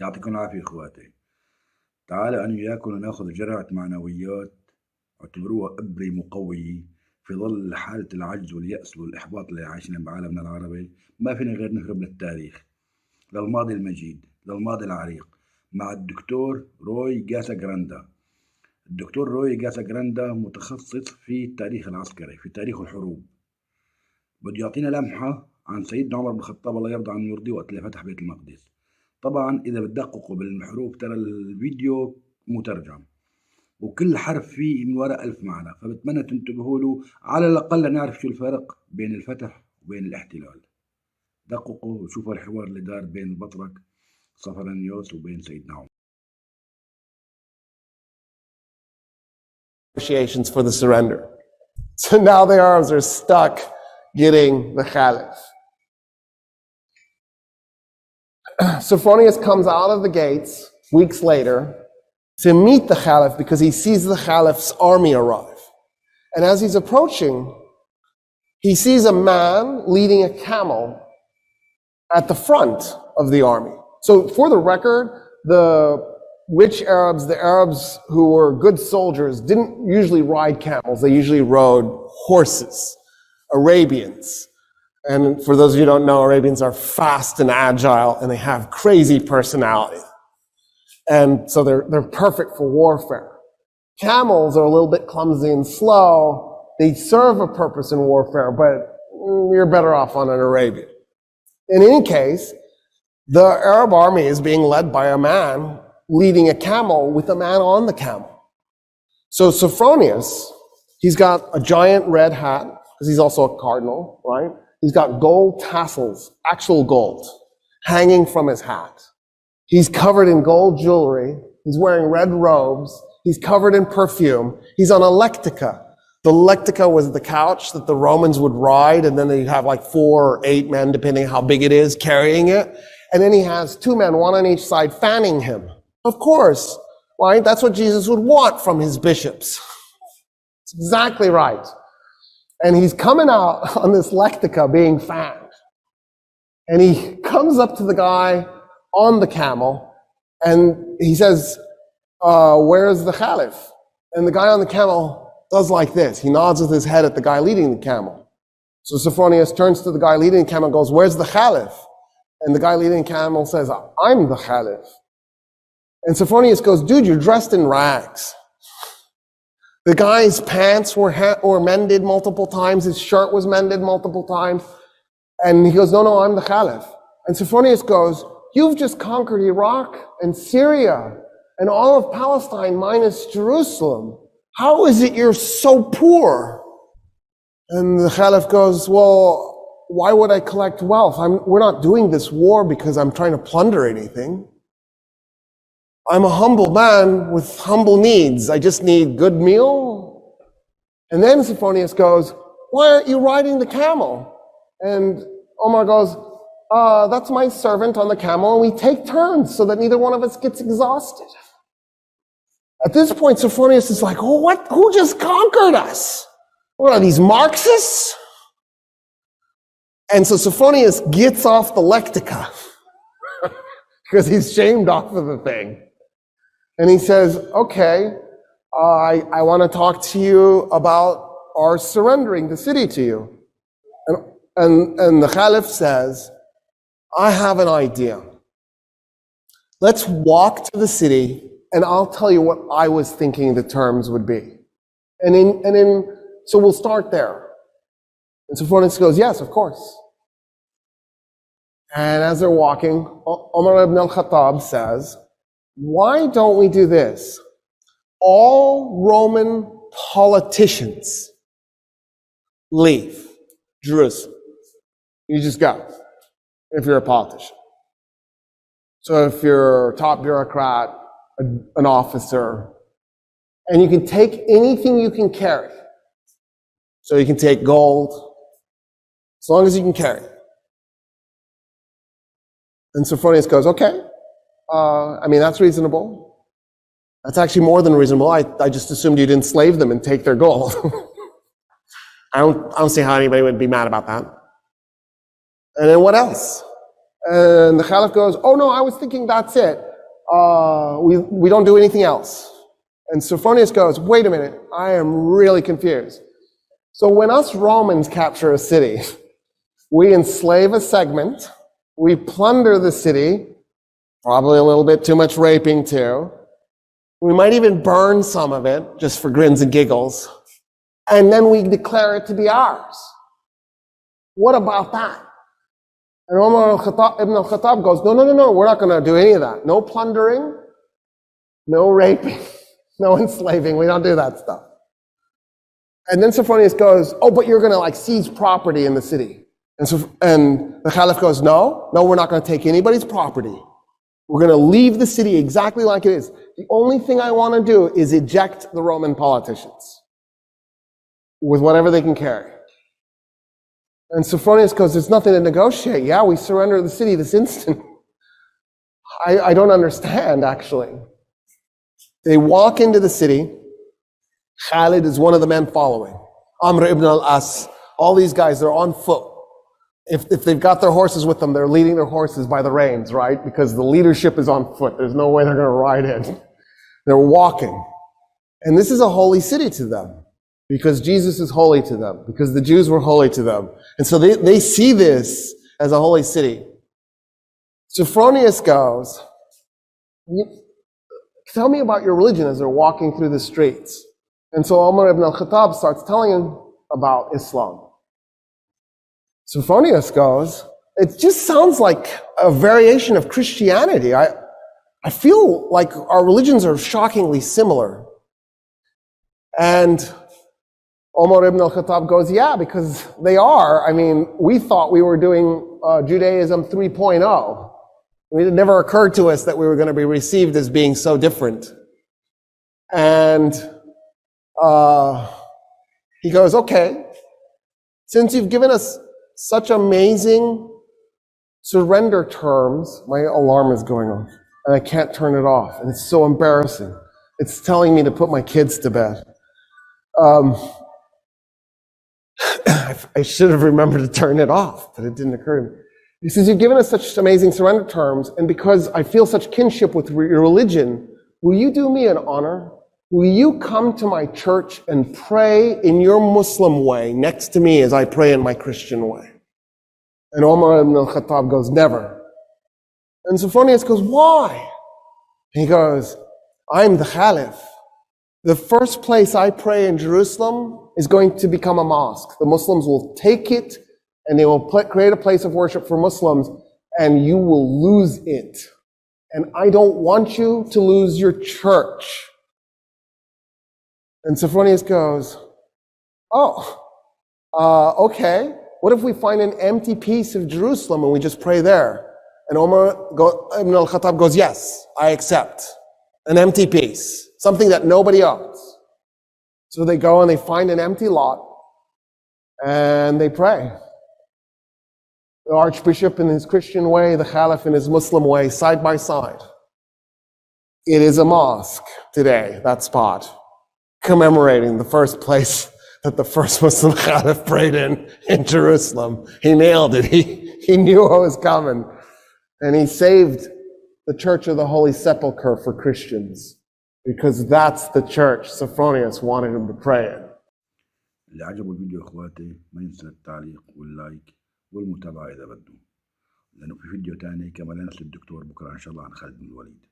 يعطيكم العافية إخواتي. تعالوا أنا وياكم ناخذ جرعة معنويات، اعتبروها إبرة مقوية في ظل حالة العجز واليأس والإحباط اللي عايشينها بعالمنا العربي. ما فينا غير نهرب للتاريخ، للماضي المجيد، للماضي العريق، مع الدكتور روي جاساجراندا. الدكتور روي جاساجراندا متخصص في التاريخ العسكري، في تاريخ الحروب. بده يعطينا لمحة عن سيدنا عمر بن الخطاب الله يرضى عنه ويرضيه وقت اللي فتح بيت المقدس. طبعا إذا بتدققوا بالحروب ترى الفيديو مترجم وكل حرف فيه من وراء 1000 معنى، فبتمنى تنتبهوا له على الأقل نعرف شو الفرق بين الفتح وبين الاحتلال. دققوا وشوفوا الحوار اللي دار بين البطرك صفرانيوس وبين سيدنا عمر. Negotiations for the surrender. So now the Arabs are stuck getting the Caliph. Sophronius comes out of the gates weeks later to meet the Caliph because he sees the Caliph's army arrive. And as he's approaching, he sees a man leading a camel at the front of the army. So for the record, the rich Arabs, the Arabs who were good soldiers, didn't usually ride camels. They usually rode horses, Arabians. And for those of you who don't know, Arabians are fast and agile, and they have crazy personality. And so they're perfect for warfare. Camels are a little bit clumsy and slow. They serve a purpose in warfare, but you're better off on an Arabian. In any case, the Arab army is being led by a man leading a camel with a man on the camel. So Sophronius, he's got a giant red hat, because he's also a cardinal, right? He's got gold tassels, actual gold, hanging from his hat. He's covered in gold jewelry. He's wearing red robes. He's covered in perfume. He's on a lectica. The lectica was the couch that the Romans would ride, and then they'd have like 4 or 8 men, depending how big it is, carrying it. And then he has 2 men, one on each side, fanning him. Of course, right? That's what Jesus would want from his bishops. It's exactly right. And he's coming out on this lectica being fanned. And he comes up to the guy on the camel, and he says, where's the Caliph? And the guy on the camel does like this. He nods with his head at the guy leading the camel. So Sophronius turns to the guy leading the camel and goes, where's the Caliph? And the guy leading the camel says, I'm the Caliph. And Sophronius goes, dude, you're dressed in rags. The guy's pants were mended multiple times. His shirt was mended multiple times. And he goes, no, I'm the Caliph. And Sophronius goes, you've just conquered Iraq and Syria and all of Palestine minus Jerusalem. How is it you're so poor? And the Caliph goes, well, why would I collect wealth? We're not doing this war because I'm trying to plunder anything. I'm a humble man with humble needs. I just need good meal. And then Sophronius goes, why aren't you riding the camel? And Omar goes, that's my servant on the camel, and we take turns so that neither one of us gets exhausted. At this point, Sophronius is like, oh, what? Who just conquered us? What are these, Marxists? And so Sophronius gets off the lectica because he's shamed off of the thing. And he says, okay, I want to talk to you about our surrendering the city to you. And the Caliph says, I have an idea. Let's walk to the city and I'll tell you what I was thinking the terms would be. So we'll start there. And Sophronius goes, yes, of course. And as they're walking, Umar ibn al-Khattab says, why don't we do this? All Roman politicians leave Jerusalem. You just go, if you're a politician. So if you're a top bureaucrat, an officer, and you can take anything you can carry. So you can take gold, as long as you can carry it. And Sophronius goes, okay, that's reasonable. That's actually more than reasonable. I just assumed you'd enslave them and take their gold. I don't see how anybody would be mad about that. And then what else? And the Caliph goes, oh no, I was thinking that's it. we don't do anything else. And Sophronius goes, wait a minute, I am really confused. So when us Romans capture a city, we enslave a segment, we plunder the city, probably a little bit too much raping too. We might even burn some of it, just for grins and giggles. And then we declare it to be ours. What about that? And Ibn al-Khattab goes, no, we're not going to do any of that. No plundering, no raping, no enslaving. We don't do that stuff. And then Sophronius goes, oh, but you're going to like seize property in the city. And the Caliph goes, no, we're not going to take anybody's property. We're going to leave the city exactly like it is. The only thing I want to do is eject the Roman politicians with whatever they can carry. And Sophronius goes, there's nothing to negotiate. Yeah, we surrender the city this instant. I don't understand, actually. They walk into the city. Khalid is one of the men following. Amr ibn al-As. All these guys, they're on foot. If they've got their horses with them, they're leading their horses by the reins, right? Because the leadership is on foot. There's no way they're going to ride in. They're walking. And this is a holy city to them. Because Jesus is holy to them. Because the Jews were holy to them. And so they see this as a holy city. Sophronius goes, tell me about your religion as they're walking through the streets. And so Umar ibn al-Khattab starts telling him about Islam. Sophronius goes, it just sounds like a variation of Christianity. I feel like our religions are shockingly similar. And Umar ibn al-Khattab goes, yeah, because they are. I mean, we thought we were doing Judaism 3.0. It never occurred to us that we were going to be received as being so different. And he goes, okay, since you've given us such amazing surrender terms, my alarm is going off, and I can't turn it off, and it's so embarrassing. It's telling me to put my kids to bed. I should have remembered to turn it off, but it didn't occur to me. He says, you've given us such amazing surrender terms, and because I feel such kinship with your religion, will you do me an honor? Will you come to my church and pray in your Muslim way next to me as I pray in my Christian way? And Umar ibn al-Khattab goes, never. And Sophronius goes, why? He goes, I'm the Caliph. The first place I pray in Jerusalem is going to become a mosque. The Muslims will take it and they will create a place of worship for Muslims, and you will lose it. And I don't want you to lose your church. And Sophronius goes, okay. What if we find an empty piece of Jerusalem and we just pray there? And Umar ibn al-Khattab goes, yes, I accept. An empty piece. Something that nobody owns. So they go and they find an empty lot and they pray. The Archbishop in his Christian way, the Caliph in his Muslim way, side by side. It is a mosque today, that spot, commemorating the first place that the first Muslim Caliph prayed in Jerusalem. He nailed it. He knew what was coming. And he saved the Church of the Holy Sepulchre for Christians. Because that's the church Sophronius wanted him to pray in. اللي عجبوا الفيديو يا اخواتي ما ينسى التعليق واللايك والمتابعة إذا بدوا، لأنه في فيديو تاني كمان نفس الدكتور بكرة إن شاء الله عن خالد بن الوليد.